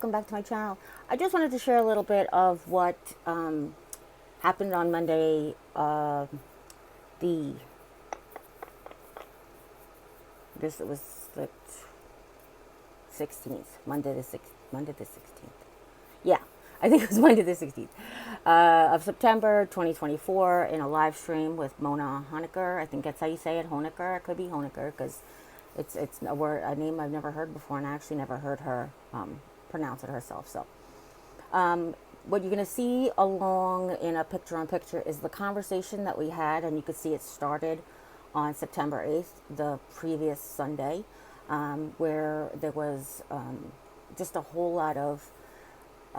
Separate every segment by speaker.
Speaker 1: welcome back to my channel. I just wanted to share a little bit of what happened on Monday, the this was the 16th, Monday the 16th. Yeah, I think it was Monday the 16th of September 2024 in a live stream with Mona Honecker. I think that's how you say it, Honecker. It could be Honecker because it's a name I've never heard before, and I actually never heard her pronounce it herself. So what you're going to see along in a picture-on-picture is the conversation that we had, and you could see it started on September 8th, the previous Sunday, where there was just a whole lot of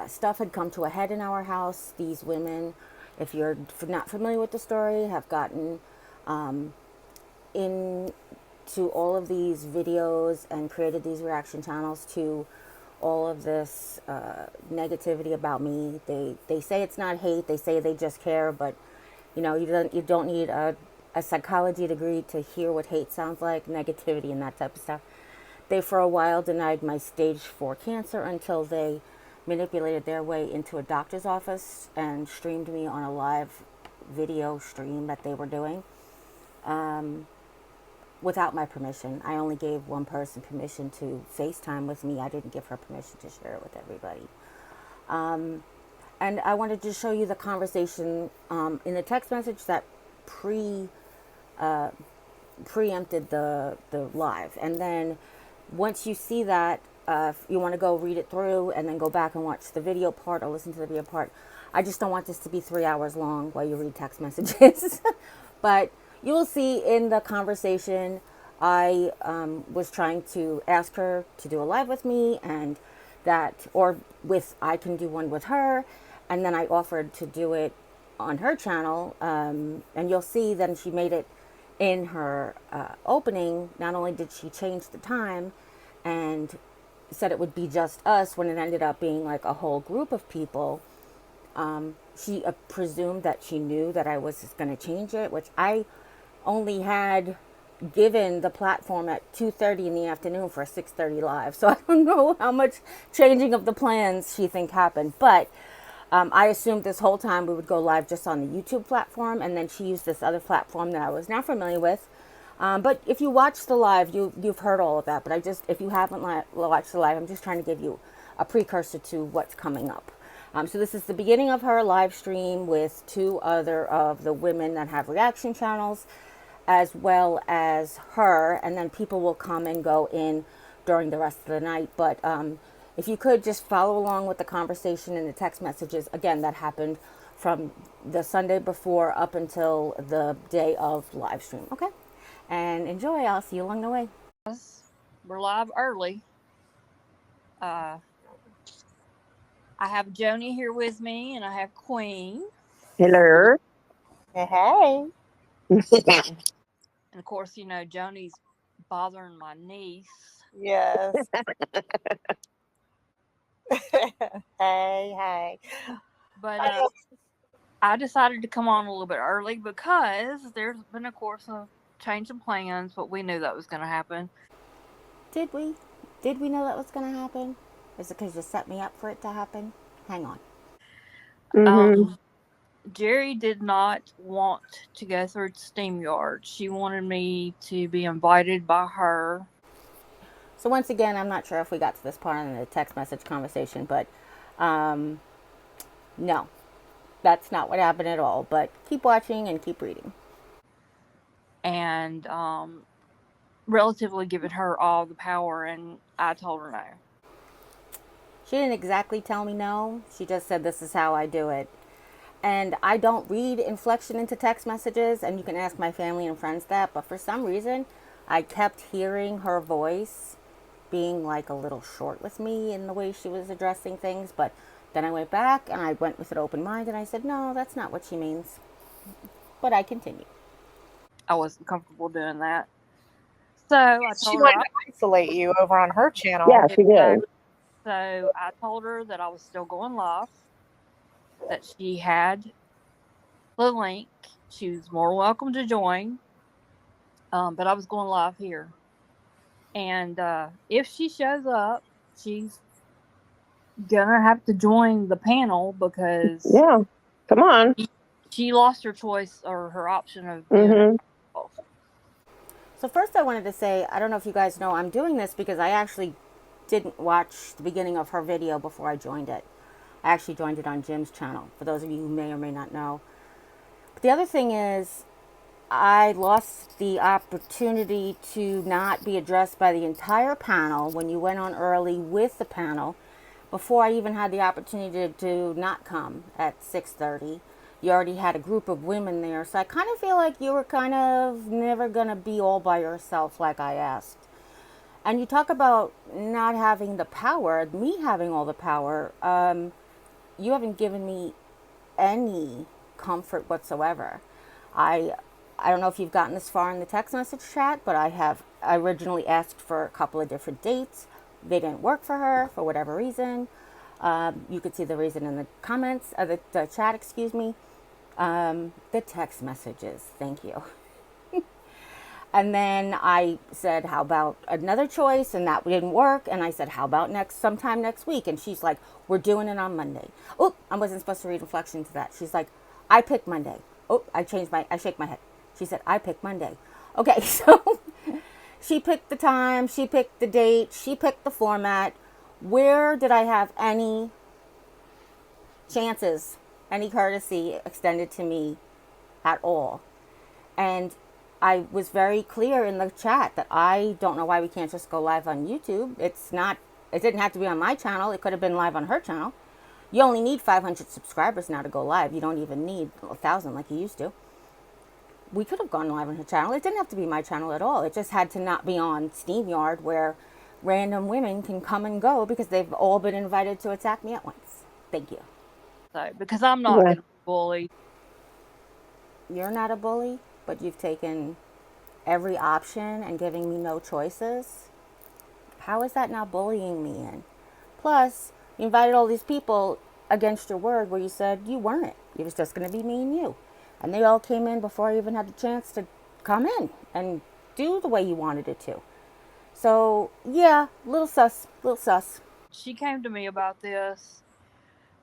Speaker 1: stuff had come to a head in our house. These women, if you're not familiar with the story, have gotten into all of these videos and created these reaction channels to all of this negativity about me. They say it's not hate. They say they just care, but you know, you don't need a psychology degree to hear what hate sounds like, negativity and that type of stuff. They for a while denied my stage 4 cancer until they manipulated their way into a doctor's office and streamed me on a live video stream that they were doing without my permission. I only gave one person permission to FaceTime with me. I didn't give her permission to share it with everybody. And I wanted to show you the conversation in the text message that preempted the live. And then once you see that, if you want to go read it through and then go back and watch the video part or listen to the video part. I just don't want this to be 3 hours long while you read text messages. But you will see in the conversation, I was trying to ask her to do a live with me, and that, or with, I can do one with her. And then I offered to do it on her channel. And you'll see then she made it in her opening. Not only did she change the time and said it would be just us, when it ended up being like a whole group of people. She presumed that she knew that I was going to change it, which I only had given the platform at 2:30 in the afternoon for a 6:30 live. So I don't know how much changing of the plans she think happened. But I assumed this whole time we would go live just on the YouTube platform, and then she used this other platform that I was not familiar with. But if you watch the live, you've heard all of that. But if you haven't watched the live, I'm just trying to give you a precursor to what's coming up. So this is the beginning of her live stream with 2 other of the women that have reaction channels, as well as her. And then people will come and go in during the rest of the night. But if you could just follow along with the conversation and the text messages, again, that happened from the Sunday before up until the day of live stream. Okay? And enjoy. I'll see you along the way.
Speaker 2: We're live early. I have Joni here with me, and I have Queen.
Speaker 3: Hello.
Speaker 4: Hey.
Speaker 2: And of course, you know, Joni's bothering my niece.
Speaker 4: Yes. Hey.
Speaker 2: But I decided to come on a little bit early because there's been, of course, a change in plans, but we knew that was going to happen.
Speaker 1: Did we? Did we know that was going to happen? Is it because you set me up for it to happen? Hang on.
Speaker 2: Jeri did not want to go through SteamYard. She wanted me to be invited by her.
Speaker 1: So once again, I'm not sure if we got to this part in the text message conversation, but no, that's not what happened at all. But keep watching and keep reading.
Speaker 2: And relatively giving her all the power, and I told her no.
Speaker 1: She didn't exactly tell me no. She just said, this is how I do it. And I don't read inflection into text messages, and you can ask my family and friends that, but for some reason, I kept hearing her voice being like a little short with me in the way she was addressing things. But then I went back and I went with an open mind, and I said, no, that's not what she means. But I continued.
Speaker 2: I wasn't comfortable doing that. So I told
Speaker 4: she
Speaker 2: her
Speaker 4: wanted to isolate you over on her channel.
Speaker 3: Yeah, she did.
Speaker 2: So I told her that I was still going live, that she had the link. She was more welcome to join, but I was going live here. And if she shows up, she's gonna have to join the panel because
Speaker 3: Yeah. Come on.
Speaker 2: she lost her choice or her option of
Speaker 3: Mm-hmm.
Speaker 1: So first I wanted to say, I don't know if you guys know I'm doing this because I actually didn't watch the beginning of her video before I joined it. I actually joined it on Jim's channel, for those of you who may or may not know. But the other thing is, I lost the opportunity to not be addressed by the entire panel when you went on early with the panel before I even had the opportunity to not come at 6:30. You already had a group of women there, so I kind of feel like you were kind of never going to be all by yourself like I asked. And you talk about not having the power, me having all the power. You haven't given me any comfort whatsoever. I I don't know if you've gotten this far in the text message chat, but I originally asked for a couple of different dates. They didn't work for her for whatever reason. You could see the reason in the comments, the chat, excuse me. The text messages. Thank you. And then I said, how about another choice? And that didn't work. And I said, how about sometime next week? And she's like, we're doing it on Monday. Oh, I wasn't supposed to read inflection to that. She's like, I picked Monday. Oh, I shake my head. She said, I picked Monday. Okay, so she picked the time, she picked the date, she picked the format. Where did I have any chances, any courtesy extended to me at all? And I was very clear in the chat that I don't know why we can't just go live on YouTube. It didn't have to be on my channel. It could have been live on her channel. You only need 500 subscribers now to go live. You don't even need 1,000 like you used to. We could have gone live on her channel. It didn't have to be my channel at all. It just had to not be on SteamYard where random women can come and go because they've all been invited to attack me at once. Thank you.
Speaker 2: So, because I'm not
Speaker 3: Yeah.
Speaker 2: going to be bullied.
Speaker 1: You're not a bully, but you've taken every option and giving me no choices. How is that not bullying me in? Plus, you invited all these people against your word where you said you weren't. It was just going to be me and you. And they all came in before I even had the chance to come in and do the way you wanted it to. So, yeah, little sus.
Speaker 2: She came to me about this,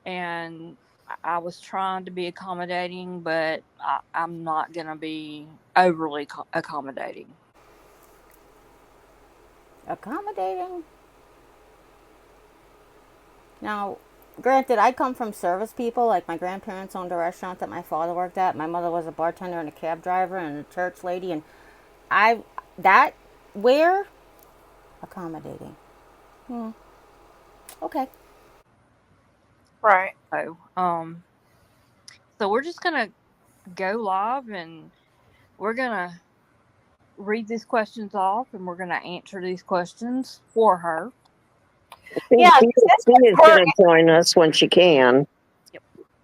Speaker 2: and I was trying to be accommodating, but I'm not going to be overly accommodating.
Speaker 1: Accommodating? Now, granted, I come from service people. Like my grandparents owned a restaurant that my father worked at. My mother was a bartender and a cab driver and a church lady. And where? Accommodating. Okay.
Speaker 4: Right.
Speaker 2: So we're just going to go live, and we're going to read these questions off, and we're going to answer these questions for her.
Speaker 4: Yeah,
Speaker 3: Dee is going to join us when she can.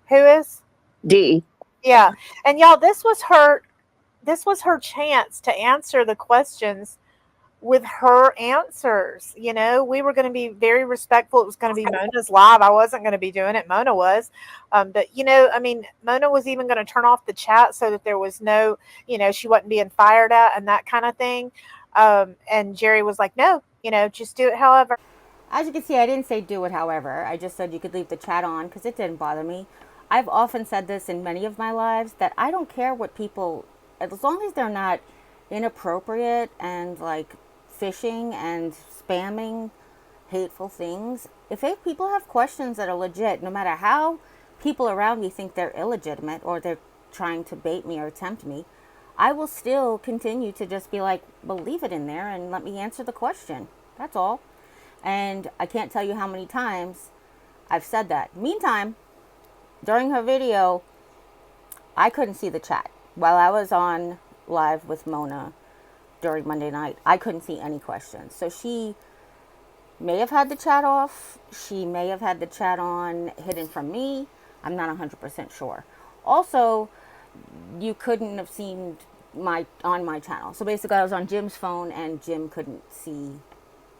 Speaker 4: Who is?
Speaker 3: Dee.
Speaker 4: Yeah. And y'all, this was her chance to answer the questions with her answers. You know, we were going to be very respectful. It was going to be Mona's live. I wasn't going to be doing it. Mona was. But, you know, I mean, Mona was even going to turn off the chat so that there was no, you know, she wasn't being fired at and that kind of thing. And Jeri was like, no, you know, just do it however.
Speaker 1: As you can see, I didn't say do it however. I just said you could leave the chat on because it didn't bother me. I've often said this in many of my lives that I don't care what people, as long as they're not inappropriate and like phishing and spamming hateful things. If people have questions that are legit, no matter how people around me think they're illegitimate or they're trying to bait me or tempt me, I will still continue to just be like, well, leave it in there and let me answer the question. That's all. And I can't tell you how many times I've said that. Meantime, during her video, I couldn't see the chat. While I was on live with Mona during Monday night, I couldn't see any questions. So she may have had the chat off. She may have had the chat on hidden from me. I'm not 100% sure. Also, you couldn't have seen on my channel. So basically I was on Jim's phone and Jim couldn't see,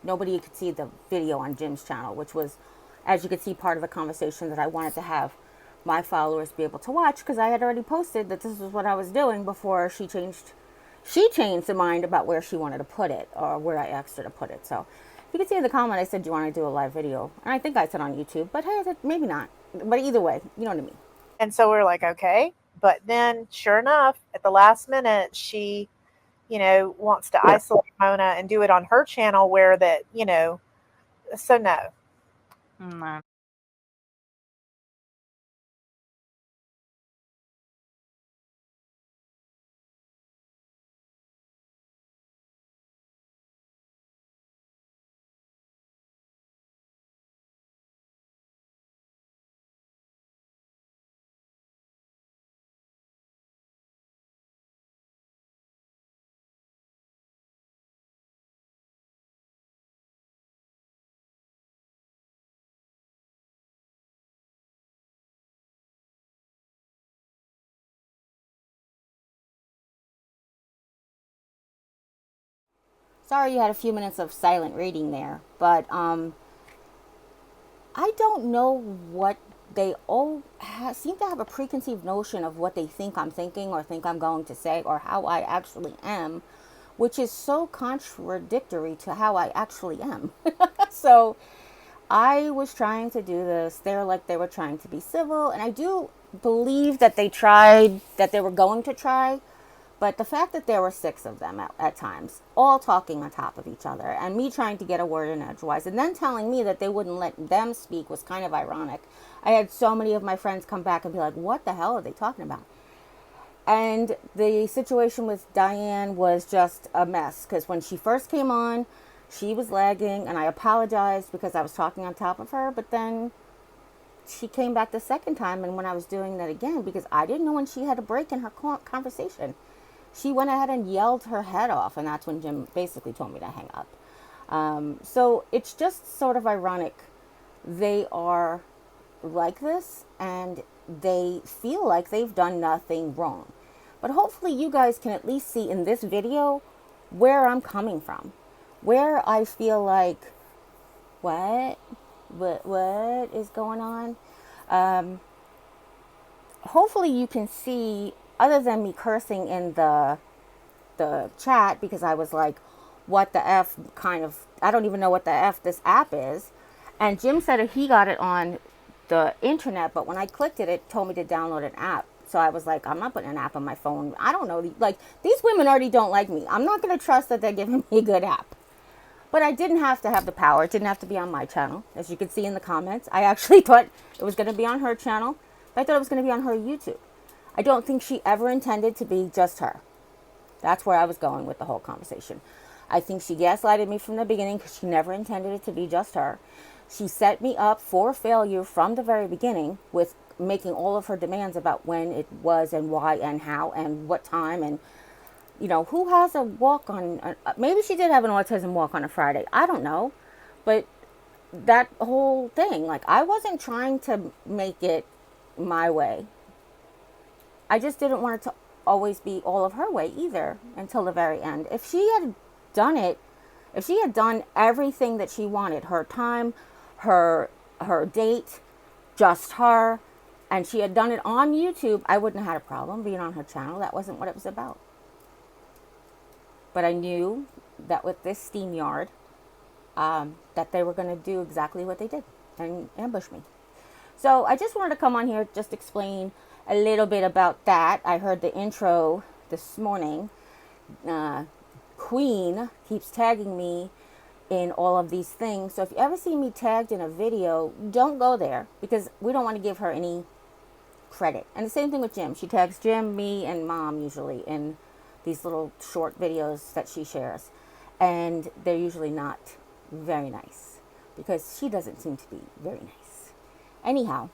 Speaker 1: nobody could see the video on Jim's channel, which was, as you could see, part of the conversation that I wanted to have my followers be able to watch, because I had already posted that this was what I was doing before she changed her mind about where she wanted to put it or where I asked her to put it. So You can see in the comment I said, do you want to do a live video? And I think I said on YouTube, but hey, I said maybe not. But either way, you know what I mean.
Speaker 4: And so we're like, okay. But then, sure enough, at the last minute, she, wants to isolate Mona and do it on her channel where that, so no.
Speaker 2: No.
Speaker 1: Sorry you had a few minutes of silent reading there, but I don't know what they all seem to have a preconceived notion of what they think I'm thinking or think I'm going to say or how I actually am, which is so contradictory to how I actually am. So I was trying to do this. They're like they were trying to be civil, and I do believe that they tried, that they were going to try. But the fact that there were 6 of them at times, all talking on top of each other, and me trying to get a word in edgewise, and then telling me that they wouldn't let them speak was kind of ironic. I had so many of my friends come back and be like, what the hell are they talking about? And the situation with Diane was just a mess, because when she first came on, she was lagging, and I apologized because I was talking on top of her, but then she came back the second time, and when I was doing that again, because I didn't know when she had a break in her conversation, she went ahead and yelled her head off, and that's when Jim basically told me to hang up. So it's just sort of ironic. They are like this, and they feel like they've done nothing wrong. But hopefully you guys can at least see in this video where I'm coming from, where I feel like, what is going on? Hopefully you can see, other than me cursing in the chat, because I was like, what the F kind of, I don't even know what the F this app is. And Jim said that he got it on the internet, but when I clicked it, it told me to download an app. So I was like, I'm not putting an app on my phone. I don't know. Like, these women already don't like me. I'm not going to trust that they're giving me a good app. But I didn't have to have the power. It didn't have to be on my channel. As you can see in the comments, I actually thought it was going to be on her channel. But I thought it was going to be on her YouTube. I don't think she ever intended to be just her. That's where I was going with the whole conversation. I think she gaslighted me from the beginning because she never intended it to be just her. She set me up for failure from the very beginning with making all of her demands about when it was and why and how and what time and, who has a walk on, maybe she did have an autism walk on a Friday. I don't know. But that whole thing, like, I wasn't trying to make it my way. I just didn't want it to always be all of her way either until the very end. If she had done it, if she had done everything that she wanted, her time, her date, just her, and she had done it on YouTube, I wouldn't have had a problem being on her channel. That wasn't what it was about. But I knew that with this steam yard, that they were going to do exactly what they did and ambush me. So I just wanted to come on here, just explain a little bit about that. I heard the intro this morning. Queen keeps tagging me in all of these things. So if you ever see me tagged in a video, don't go there because we don't want to give her any credit. And the same thing with Jim. She tags Jim, me, and Mom usually in these little short videos that she shares. And they're usually not very nice because she doesn't seem to be very nice. Anyhow,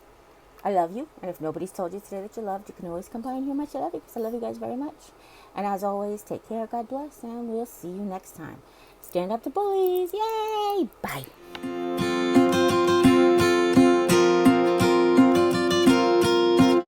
Speaker 1: I love you, and if nobody's told you today that you're loved, you can always come by and hear how much I love you, because I love you guys very much. And as always, take care, God bless, and we'll see you next time. Stand up to bullies, yay! Bye.